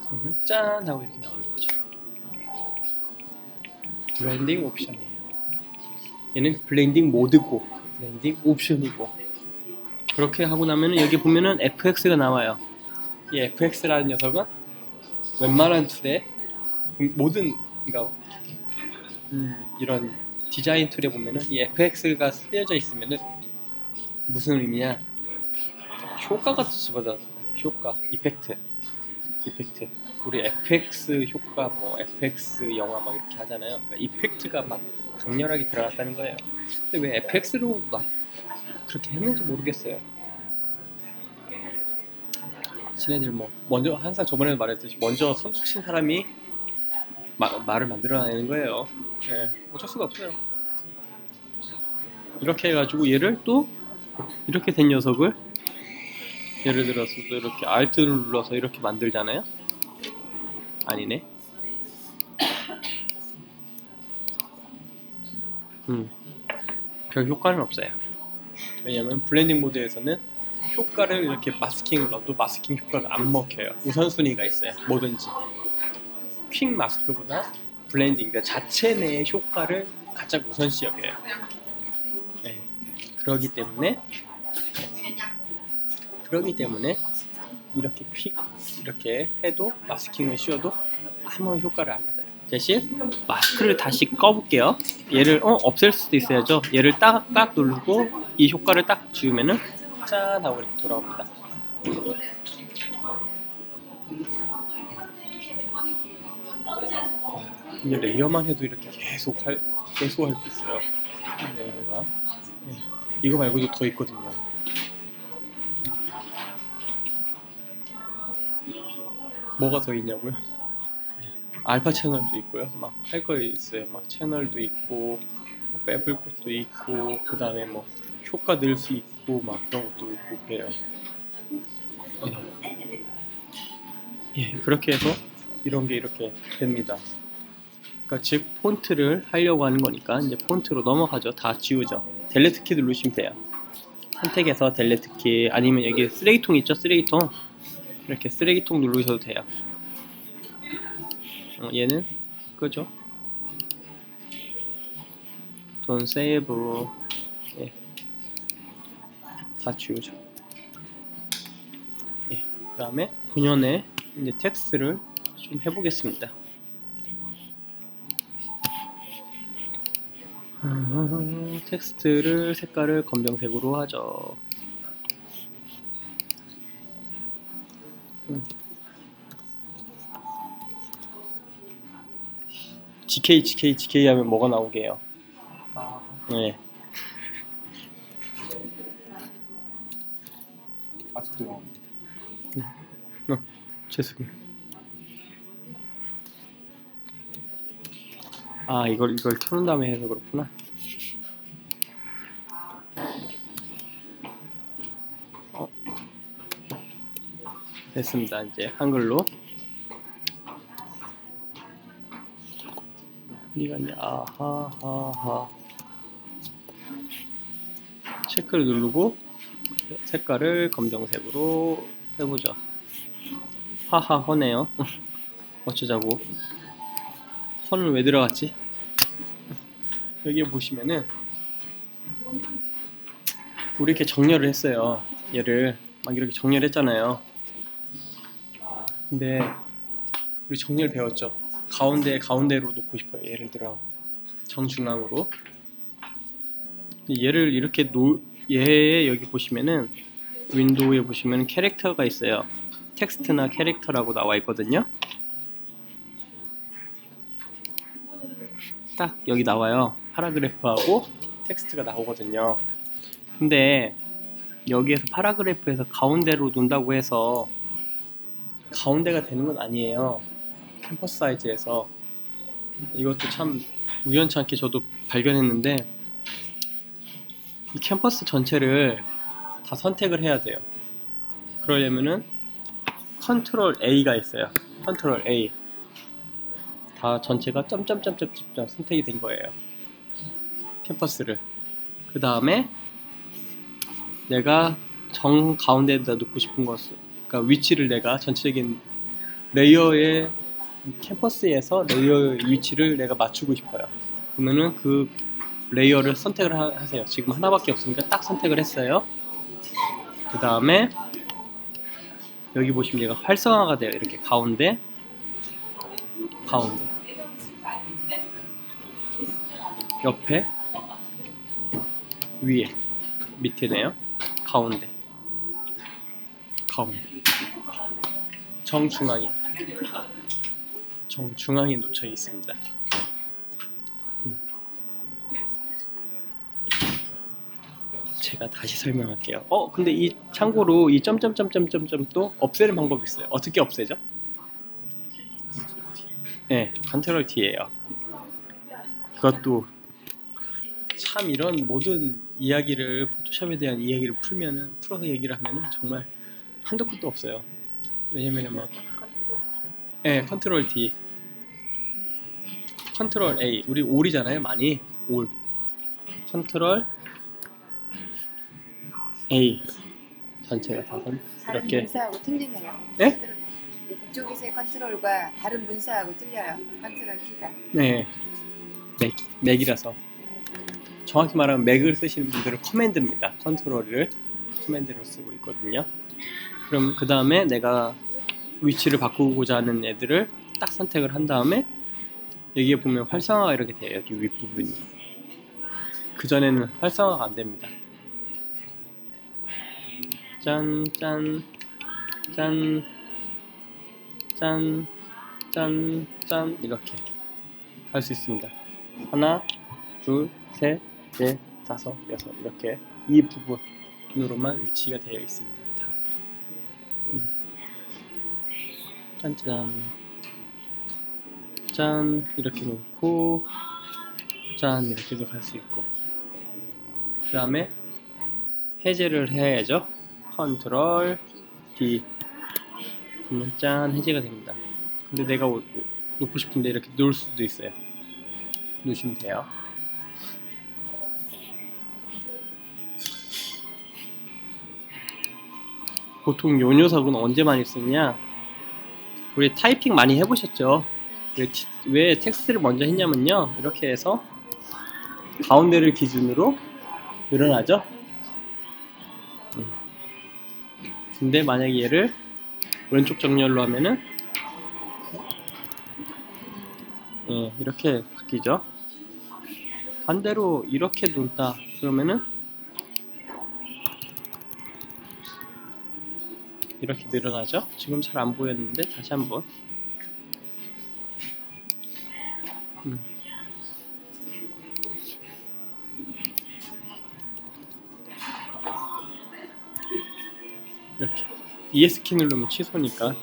그러면 짠 하고 이렇게 나오는 거죠. 블렌딩 옵션이에요. 얘는 블렌딩 모드고 블렌딩 옵션이고 그렇게 하고 나면은 여기 보면은 FX가 나와요. 이 FX라는 녀석은 웬만한 툴에 모든 그러니까 이런 디자인 툴에 보면은 이 FX가 쓰여져 있으면은 무슨 의미냐? 효과가 집어넣어. 효과, 이펙트. 우리 FX 효과, 뭐 FX 영화 막 이렇게 하잖아요. 그러니까 이펙트가 막 강렬하게 들어갔다는 거예요. 근데 왜 FX로 막 그렇게 했는지 모르겠어요. 지네들 뭐 먼저 항상 저번에 말했듯이 먼저 선수 친 사람이 말을 만들어내는 거예요. 예, 어쩔 수가 없어요. 이렇게 해가지고 얘를 또 이렇게 된 녀석을 예를 들어서 또 이렇게 Alt를 눌러서 이렇게 만들잖아요. 아니네. 별 효과는 없어요. 왜냐면 블렌딩 모드에서는 효과를 이렇게 마스킹을 넣어도 마스킹 효과가 안 먹혀요. 우선순위가 있어요. 뭐든지 퀵 마스크보다 블렌딩 그 자체 내의 효과를 가장 우선시 여겨요. 네. 그러기 때문에 이렇게 퀵 이렇게 해도 마스킹을 씌워도 아무 효과를 안 받아요. 대신 마스크를 다시 꺼볼게요. 얘를 없앨 수도 있어야죠. 얘를 딱 누르고 이 효과를 딱 지우면은 짠 하고 이렇게 돌아옵니다. 이 레이어만 해도 이렇게 계속 할 수 있어요. 레이어가. 이거 말고도 더 있거든요. 뭐가 더 있냐고요? 알파 채널도 있고요. 막 할 거 있어요. 막 채널도 있고 뭐 빼볼 것도 있고 그 다음에 뭐 효과 넣을 수 있고 막 그런 것도 있고 그래요. 예, 그렇게 해서 이런 게 이렇게 됩니다. 그러니까 즉 폰트를 하려고 하는 거니까 이제 폰트로 넘어가죠. 다 지우죠. 델레트 키 누르시면 돼요. 선택해서 델레트 키 아니면 여기 쓰레기통 있죠? 쓰레기통 이렇게 쓰레기통 누르셔도 돼요. 얘는 끄죠. 돈 세이브. 예. 다 지우죠. 예. 그 다음에 본연의 이제 텍스트를 좀 해보겠습니다. 텍스트를 색깔을 검정색으로 하죠. GK 하면 뭐가 나오게요? 네. 아직도 죄송해요. 아, 이걸 켜놓은 다음에 해서 그렇구나. 됐습니다. 이제 한글로. 어디가 있냐? 아하하하. 체크를 누르고 색깔을 검정색으로 해보죠. 하하 허네요. 어쩌자고. 허는 왜 들어갔지? 여기 보시면은 우리 이렇게 정렬을 했어요. 얘를 막 이렇게 정렬했잖아요. 근데 우리 정렬 배웠죠. 가운데로 놓고 싶어요. 예를 들어 정중앙으로. 얘를 이렇게 얘 여기 보시면은 윈도우에 보시면 캐릭터가 있어요. 텍스트나 캐릭터라고 나와 있거든요. 딱 여기 나와요. 파라그래프하고 텍스트가 나오거든요. 근데 여기에서 파라그래프에서 가운데로 놓는다고 해서 가운데가 되는 건 아니에요. 캠퍼스 사이즈에서. 이것도 참 우연찮게 저도 발견했는데 이 캠퍼스 전체를 다 선택을 해야 돼요. 그러려면은 컨트롤 A가 있어요. 컨트롤 A. 다 전체가 점점점점점 선택이 된 거예요. 캠퍼스를. 그 다음에 내가 정 가운데에다 놓고 싶은 것을, 그러니까 위치를 내가 전체적인 레이어의 캠퍼스에서 레이어의 위치를 내가 맞추고 싶어요. 그러면은 그 레이어를 선택을 하세요. 지금 하나밖에 없으니까 딱 선택을 했어요. 그 다음에 여기 보시면 얘가 활성화가 돼요. 이렇게 가운데 옆에 위에 밑에네요. 가운데 정중앙에 놓쳐 있습니다. 제가 다시 설명할게요. 근데 이 참고로 이 점점점점점점도 없애는 방법이 있어요. 어떻게 없애죠? 네, 컨트롤 T예요. 그것도 참 이런 모든 이야기를 포토샵에 대한 이야기를 풀어서 얘기를 하면은 정말 한도 끝도 없어요. 왜냐면은 막 컨트롤 D, 컨트롤 A, 우리 올이잖아요. 많이 올. 컨트롤 A 전체가 다 다른 이렇게. 문서하고 틀리네요. 네? 이쪽에서의 컨트롤과 다른 문서하고 틀려요. 컨트롤 키가. 네, 맥이라서. 정확히 말하면 맥을 쓰시는 분들은 커맨드입니다. 컨트롤을 커맨드로 쓰고 있거든요. 그럼 그 다음에 내가 위치를 바꾸고자 하는 애들을 딱 선택을 한 다음에 여기에 보면 활성화가 이렇게 돼요. 여기 윗부분이. 그전에는 활성화가 안 됩니다. 짠, 짠, 짠, 짠, 짠, 짠, 이렇게 할 수 있습니다. 하나, 둘, 셋, 넷, 다섯, 여섯, 이렇게 이 부분으로만 위치가 되어 있습니다. 짠짠, 짠, 이렇게 놓고 짠, 이렇게도 할 수 있고. 그 다음에 해제를 해야죠. 컨트롤 D. 그러면 짠, 해제가 됩니다. 근데 내가 놓고 싶은데 이렇게 놓을 수도 있어요. 놓으시면 돼요. 보통 요 녀석은 언제 많이 쓰냐? 우리 타이핑 많이 해보셨죠? 왜 텍스트를 먼저 했냐면요, 이렇게 해서 가운데를 기준으로 늘어나죠. 근데 만약에 얘를 왼쪽 정렬로 하면은 이렇게 바뀌죠. 반대로 이렇게 놓다 그러면은 이렇게 늘어나죠. 지금 잘 안 보였는데 다시 한번. 이렇게 ES키 누르면 취소니까.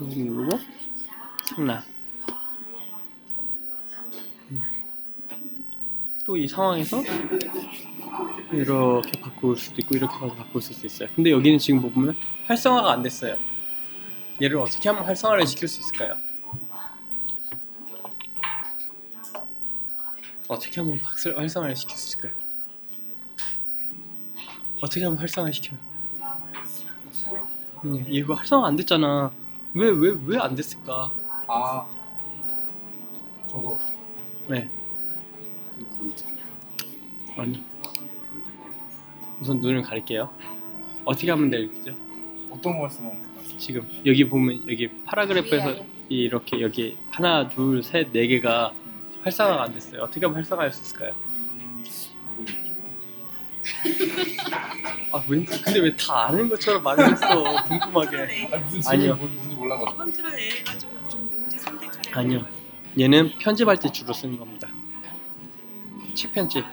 누르고 승낙. 또 이 상황에서 이렇게 바꿀 수도 있고 이렇게 바꿀 수도 있어요. 근데 여기는 지금 보면 활성화가 안 됐어요. 얘를 어떻게 하면 활성화를 시킬 수 있을까요? 어떻게 하면 활성화를 시킬 수 있을까요? 어떻게 하면 활성화를 시켜요? 이거 활성화 안 됐잖아. 왜 안 됐을까? 아 저거 네. 아니. 우선 눈을 가릴게요. 어떻게 하면 될죠? 어떤 거 말씀하세요? 지금 여기 보면 여기 파라그래프에서 위아래. 이렇게 여기 하나, 둘, 셋, 네 개가 활성화가 안 됐어요. 어떻게 하면 활성화할 수 있을까요? 근데 왜 다 아는 것처럼 말을 했어? 궁금하게. 무슨 아니요. 질문이 뭔지 몰라가지고. 컨트롤 A 해가지고 좀 문제 선택하래. 아니요. 얘는 편집할 때 주로 쓰는 겁니다. 책 편집.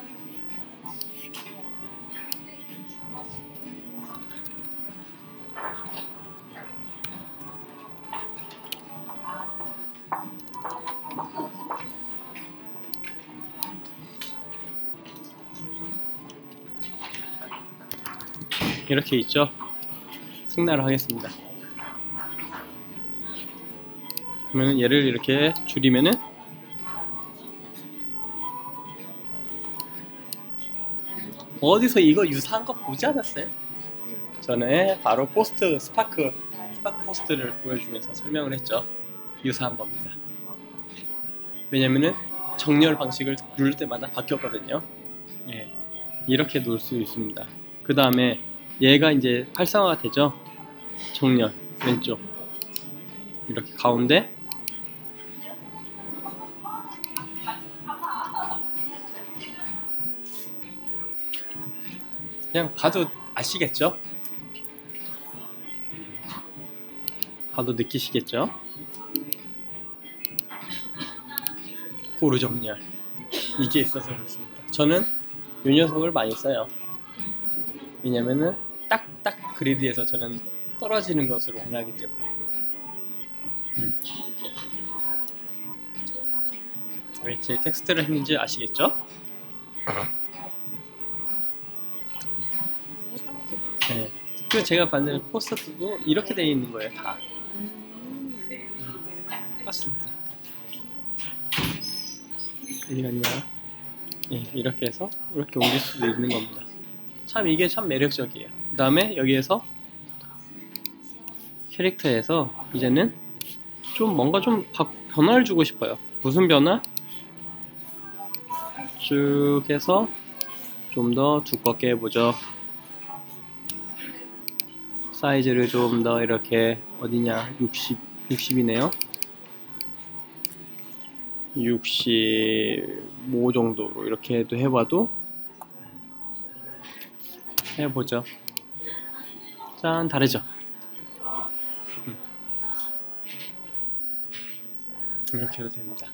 이렇게 있죠. 승낙을 하겠습니다. 그러면 얘를 이렇게 줄이면은 어디서 이거 유사한 거 보지 않았어요? 전에 바로 스파크 포스트를 보여주면서 설명을 했죠. 유사한 겁니다. 왜냐면은 정렬 방식을 누를 때마다 바뀌었거든요. 예, 이렇게 놓을 수 있습니다. 그 다음에 얘가 이제 활성화가 되죠. 정렬 왼쪽 이렇게 가운데 그냥 봐도 아시겠죠? 봐도 느끼시겠죠? 고루 정렬 이게 있어서 그렇습니다. 저는 이 녀석을 많이 써요. 왜냐면은 딱딱 그리드에서 저는 떨어지는 것으로 원하기 때문에. 왜 제 텍스트를 했는지 아시겠죠? 네. 그 제가 받는 포스트도 이렇게 되어 있는 거예요, 다. 맞습니다. 어디 갔냐? 예, 이렇게 해서 이렇게 옮길 수도 있는 겁니다. 참 이게 참 매력적이에요. 그 다음에 여기에서 캐릭터에서 이제는 좀 뭔가 좀 변화를 주고 싶어요. 무슨 변화? 쭉 해서 좀 더 두껍게 해보죠. 사이즈를 좀 더 이렇게 어디냐 60이네요. 65 정도로 이렇게 해봐도 해보죠. 짠, 다르죠? 이렇게 해도 됩니다.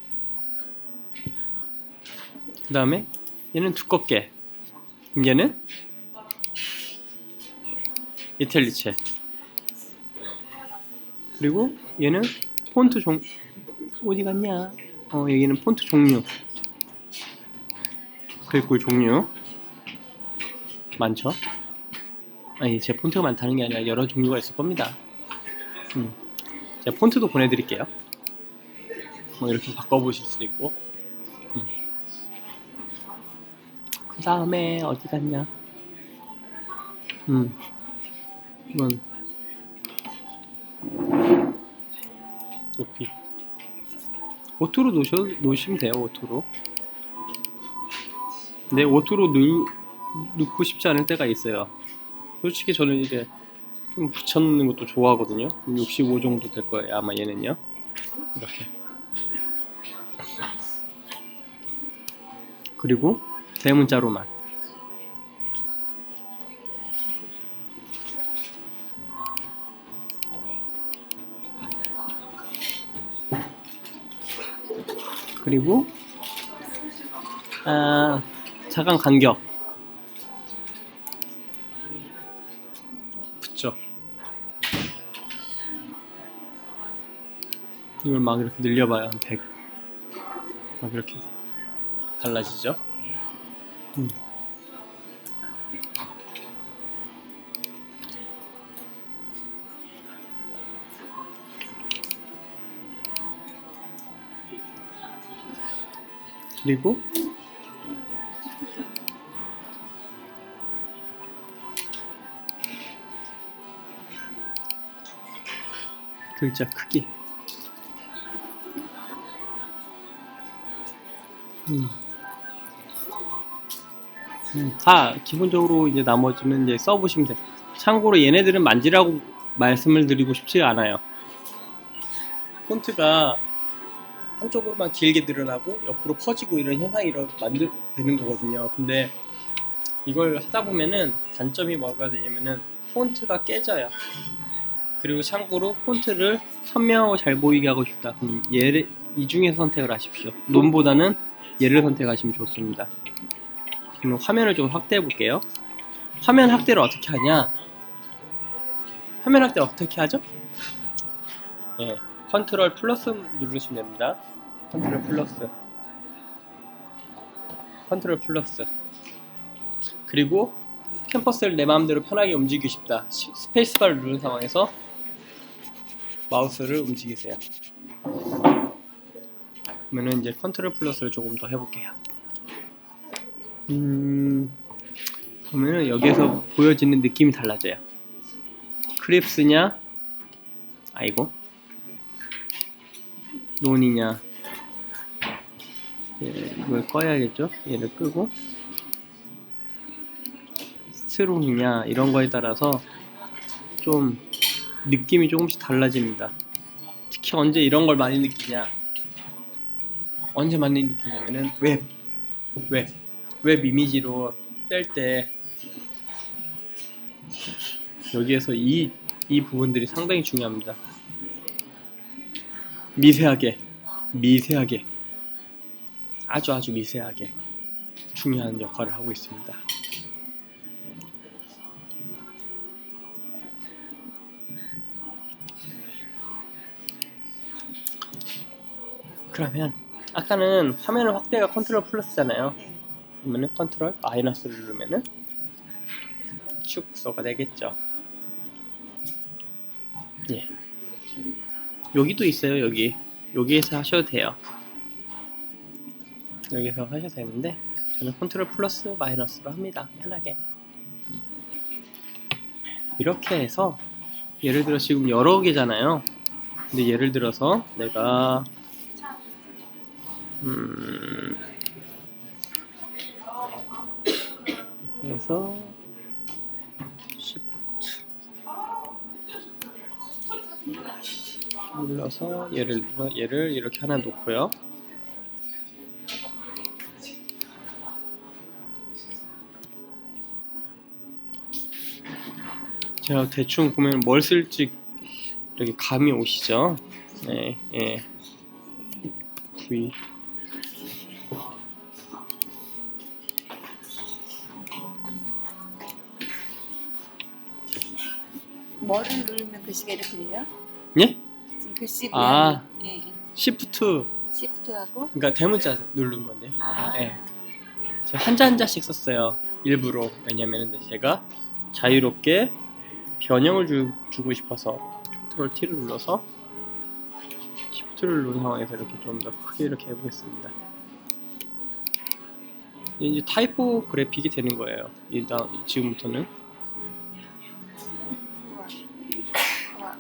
그 다음에 얘는 두껍게, 얘는 이탈리체, 그리고 얘는 폰트 어디 갔냐? 여기는 폰트 종류, 글꼴 종류 많죠? 아니, 제 폰트가 많다는 게 아니라 여러 종류가 있을 겁니다. 제가 폰트도 보내드릴게요. 뭐 이렇게 바꿔보실 수도 있고. 그 다음에 어디 갔냐? 이건 높이. 오토로 놓으시면 돼요. 오토로. 근데 오토로 넣고 싶지 않을 때가 있어요. 솔직히 저는 이게 좀 붙여놓는 것도 좋아하거든요. 65 정도 될 거예요. 아마 얘는요. 이렇게. 그리고 대문자로만. 그리고 자간 간격 붙죠. 이걸 막 이렇게 늘려봐요. 한 100. 막 이렇게 달라지죠. 그리고 글자 크기. 다 기본적으로 이제 나머지는 이제 써보시면 돼요. 참고로 얘네들은 만지라고 말씀을 드리고 싶지 않아요. 폰트가 한쪽으로만 길게 늘어나고 옆으로 퍼지고 이런 현상이 되는 거거든요. 근데 이걸 하다 보면은 단점이 뭐가 되냐면은 폰트가 깨져요. 그리고 참고로 폰트를 선명하고 잘 보이게 하고 싶다. 그럼 얘를 이 중에서 선택을 하십시오. 놈보다는 얘를 선택하시면 좋습니다. 그럼 화면을 좀 확대해 볼게요. 화면 확대를 어떻게 하냐? 화면 확대 어떻게 하죠? 네, 컨트롤 플러스 누르시면 됩니다. 컨트롤 플러스. 컨트롤 플러스. 그리고 캠퍼스를 내 마음대로 편하게 움직이고 싶다. 스페이스바를 누른 상황에서 마우스를 움직이세요. 그러면은 이제 컨트롤 플러스를 조금 더 해볼게요. 그러면은 여기에서 보여지는 느낌이 달라져요. 크립스냐, 아이고, 논이냐. 이걸 꺼야겠죠? 얘를 끄고, 스트롱이냐 이런 거에 따라서 좀 느낌이 조금씩 달라집니다. 특히 언제 이런 걸 많이 느끼냐? 언제 많이 느끼냐면은 웹 이미지로 뺄 때 여기에서 이 부분들이 상당히 중요합니다. 미세하게 아주 미세하게 중요한 역할을 하고 있습니다. 그러면 아까는 화면을 확대가 컨트롤 플러스잖아요. 그러면은 컨트롤 마이너스를 누르면은 축소가 되겠죠. 예. 여기도 있어요. 여기에서 하셔도 돼요. 여기서 하셔도 되는데 저는 컨트롤 플러스 마이너스로 합니다. 편하게. 이렇게 해서 예를 들어 지금 여러 개잖아요. 근데 예를 들어서 내가 이렇게 해서 Shift 눌러서 얘를 이렇게 하나 놓고요. 제가 대충 보면 뭘 쓸지 이렇게 감이 오시죠? 네, 예. V. 뭐를 누르면 글씨가 이렇게 돼요? 예? 지금 글씨 아. 예. Shift. 시프트하고 그러니까 대문자 누른 건데요. 예. 제가 한자씩 썼어요. 일부러. 왜냐면 제가 자유롭게 변형을 주고 싶어서 Ctrl T를 눌러서 Shift를 누른 상황에서 이렇게 좀 더 크게 이렇게 해보겠습니다. 이제 타이포그래픽이 되는 거예요. 지금부터는. 우와. 우와.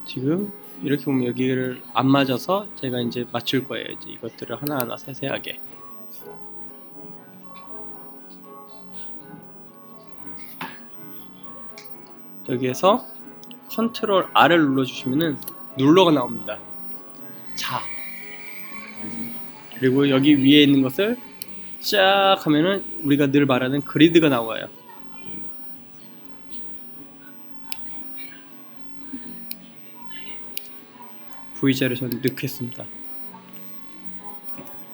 지금 이렇게 보면 여기를 안 맞아서 제가 이제 맞출 거예요. 이제 이것들을 하나하나 세세하게. 여기에서 컨트롤 R을 눌러주시면은 눌러가 나옵니다. 자. 그리고 여기 위에 있는 것을 쫙 하면은 우리가 늘 말하는 그리드가 나와요. V자를 저는 넣겠습니다.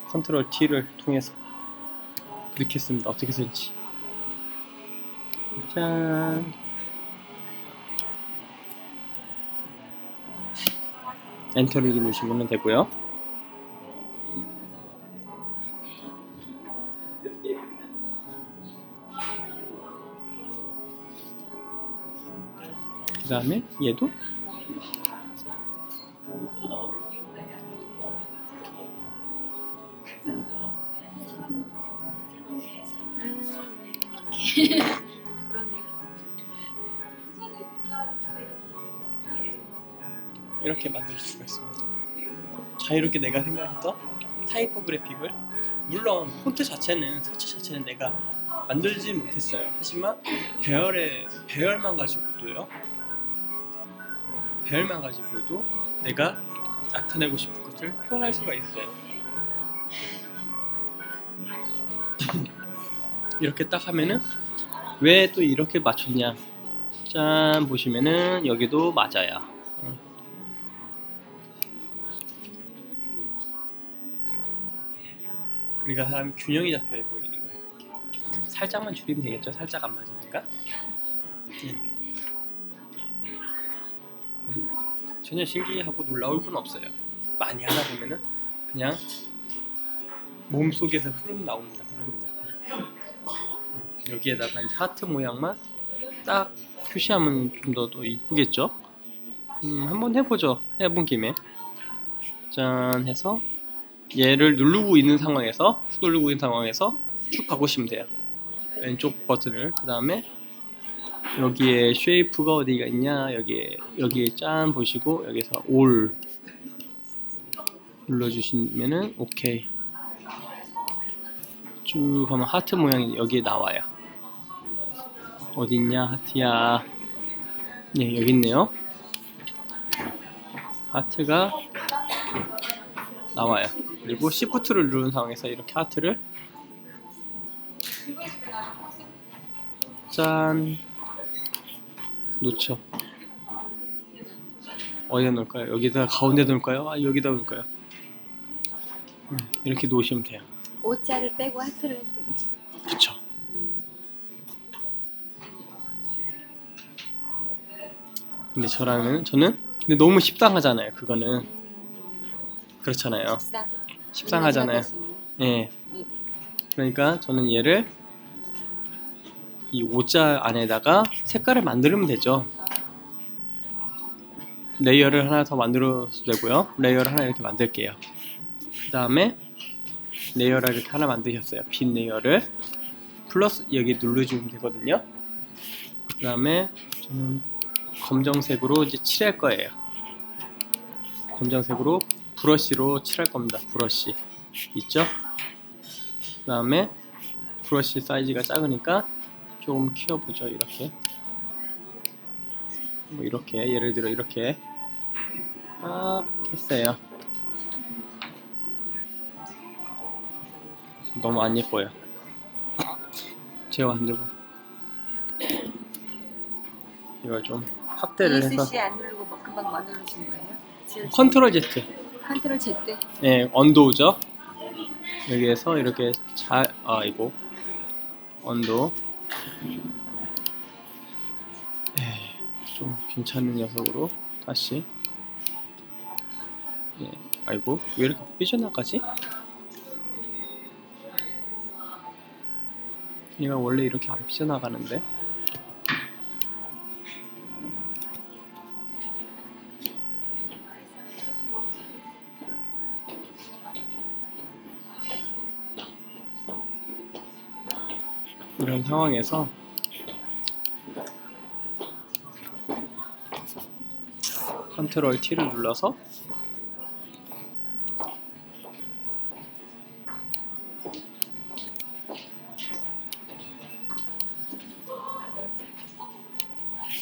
컨트롤 T를 통해서 넣겠습니다. 어떻게 되는지. 짠. 엔터를 누르시면 되고요. 그 다음에 얘도 그러네요. 이렇게 만들 수가 있습니다. 자유롭게 내가 생각했던 타이포그래픽을, 물론 폰트 자체는, 서치 자체는 내가 만들지 못했어요. 하지만 배열만 가지고도 내가 나타내고 싶은 것을 표현할 수가 있어요. 이렇게 딱 하면은 왜 또 이렇게 맞췄냐, 짠, 보시면은 여기도 맞아요. 그러니까 사람이 균형이 잡혀 보이는 거예요. 이렇게. 살짝만 줄이면 되겠죠? 살짝 안 맞으니까. 전혀 신기하고 놀라울 건 없어요. 많이 하다 보면은 그냥 몸속에서 흐름 나옵니다. 흐릅니다. 여기에다가 이제 하트 모양만 딱 표시하면 좀 더 이쁘겠죠? 한번 해보죠. 해본 김에. 짠 해서 얘를 누르고 있는 상황에서, 쭉 가보시면 돼요. 왼쪽 버튼을. 그 다음에 여기에 쉐이프가 어디가 있냐, 여기에 짠 보시고 여기서 올 눌러주시면은 오케이. 쭉 하면 하트 모양이 여기에 나와요. 어디 있냐 하트야. 네, 여기 있네요. 하트가 나와요. 그리고 Shift를 누른 상황에서 이렇게 하트를 짠 놓죠. 어디다 놓을까요? 여기다 가운데 놓을까요? 여기다 놓을까요? 이렇게 놓으시면 돼요. O자를 빼고 하트를 해도 되겠죠. 그쵸. 근데 저는 근데 너무 십상하잖아요. 그거는 그렇잖아요. 십상하잖아요. 예. 그러니까 저는 얘를 이 O자 안에다가 색깔을 만들면 되죠. 레이어를 하나 더 만들어도 되고요. 레이어를 하나 이렇게 만들게요. 그 다음에 레이어를 이렇게 하나 만드셨어요. 빈 레이어를 플러스 여기 눌러주면 되거든요. 그 다음에 저는 검정색으로 이제 칠할 거예요. 검정색으로 브러쉬로 칠할 겁니다. 브러쉬 있죠? 그 다음에 브러쉬 사이즈가 작으니까 조금 키워보죠. 이렇게 뭐 이렇게 예를 들어 이렇게 막 했어요. 너무 안 예뻐요. 제가 만들고 이걸 좀 확대를 해서 ESC 안 누르고 뭐 금방 뭐 누르시는 거예요? 컨트롤 Z. 컨트롤 Z. 네, 언도우죠. 여기에서 이렇게 이거 언도. 좀 괜찮은 녀석으로 다시. 예, 아이고 왜 이렇게 삐져나가지? 얘가 원래 이렇게 안 삐져나가는데. 이런 상황에서 컨트롤 T를 눌러서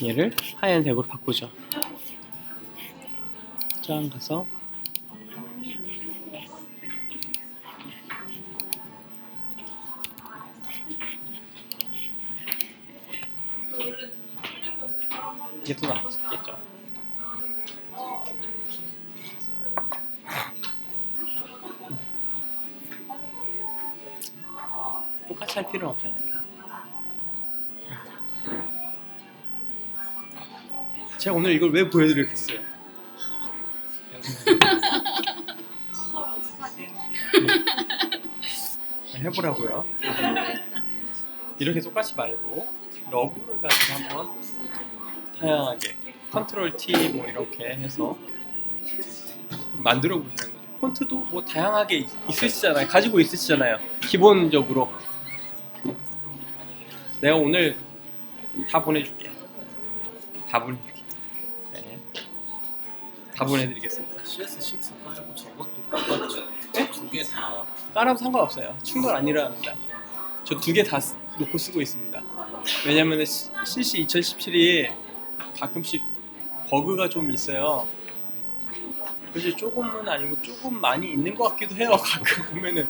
얘를 하얀색으로 바꾸죠. 짠 가서 이게 또 나왔겠죠. 똑같이 할 필요는 없잖아요. 다. 제가 오늘 이걸 왜 보여드렸겠어요? 해보라고요. 이렇게 똑같이 말고 러브를 가지고 한번 다양하게 컨트롤 T 뭐 이렇게 해서 만들어 보시는 거죠. 폰트도 뭐 다양하게 있으시잖아요. 가지고 있으시잖아요. 기본적으로 내가 오늘 다 보내줄게. 다 보내줄게. 네. 다 보내드리겠습니다. CS6 깔고 저것도 바꿨죠. 네? 두 개 다. 깔아도 상관없어요. 충돌 안 일어납니다. 저 두 개 다 놓고 쓰고 있습니다. 왜냐면 CC 2017이 가끔씩 버그가 좀 있어요. 그래서 조금은 아니고 조금 많이 있는 것 같기도 해요. 가끔 보면은.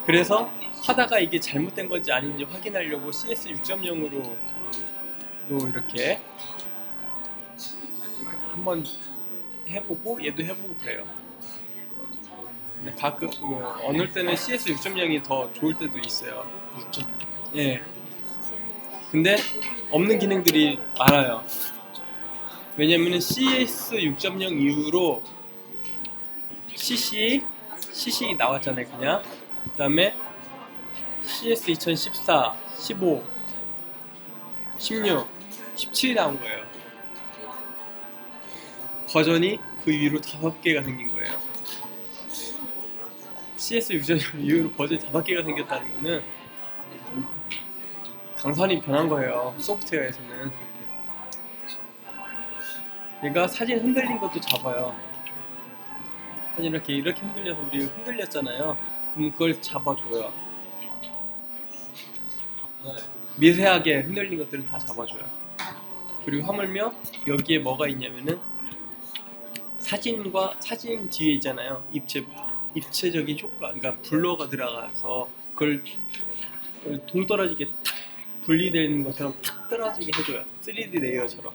그래서 하다가 이게 잘못된 건지 아닌지 확인하려고 CS 6.0으로 이렇게 한번 해보고 얘도 해보고 그래요. 근데 가끔 어느 때는 CS 6.0이 더 좋을 때도 있어요. 6점. 예. 근데 없는 기능들이 많아요. 왜냐면은 CS 6.0 이후로 CC 나왔잖아요, 그냥. 그다음에 CS 2014, 15, 16, 17이 나온 거예요. 버전이 그 이후로 5개가 생긴 거예요. CS 6.0 이후로 버전이 5개가 생겼다는 거는 강산이 변한 거예요. 소프트웨어에서는. 얘가 사진 흔들린 것도 잡아요. 사진 이렇게 흔들려서 우리 흔들렸잖아요. 그럼 그걸 잡아줘요. 네. 미세하게 흔들린 것들은 다 잡아줘요. 그리고 하물며 여기에 뭐가 있냐면은 사진 뒤에 있잖아요. 입체적인 효과, 그러니까 블러가 들어가서 그걸 동떨어지게 탁 분리되는 것처럼 탁 떨어지게 해줘요. 3D 레이어처럼,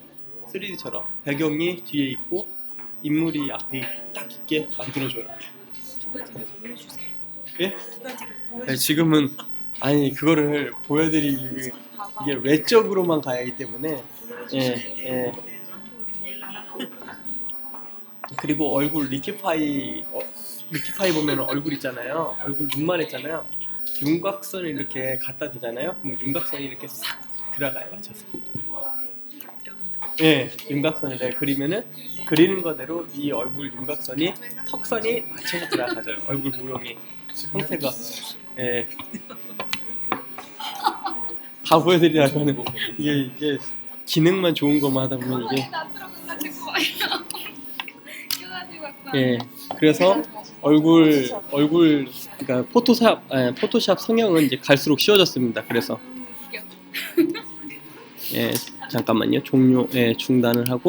3D처럼 배경이 뒤에 있고 인물이 앞에 딱 있게 만들어줘요. 두 가지를 보여주세요. 예? 두 가지를 네, 보여주세요. 지금은 아니 그거를 보여드리기 이게 외적으로만 가야 하기 때문에 예. 그리고 얼굴 리키파이 보면 얼굴 있잖아요. 얼굴 눈만 했잖아요. 윤곽선을 이렇게 갖다 대잖아요. 그럼 윤곽선이 이렇게 싹 들어가요, 맞춰서. 예, 윤곽선을 내가 그리면은 그리는 거대로 이 얼굴 윤곽선이 턱선이 맞춰서 들어가죠. 얼굴 모형이 형태가 예. 다 보여드리려고 하는 이게 기능만 좋은 것만 하다 보면 이게 나 들어가가지고 와요. 껴가지고 약간. 예. 그래서 얼굴 그러니까 포토샵 성형은 이제 갈수록 쉬워졌습니다. 그래서 웃겨. 예, 잠깐만요. 중단을 하고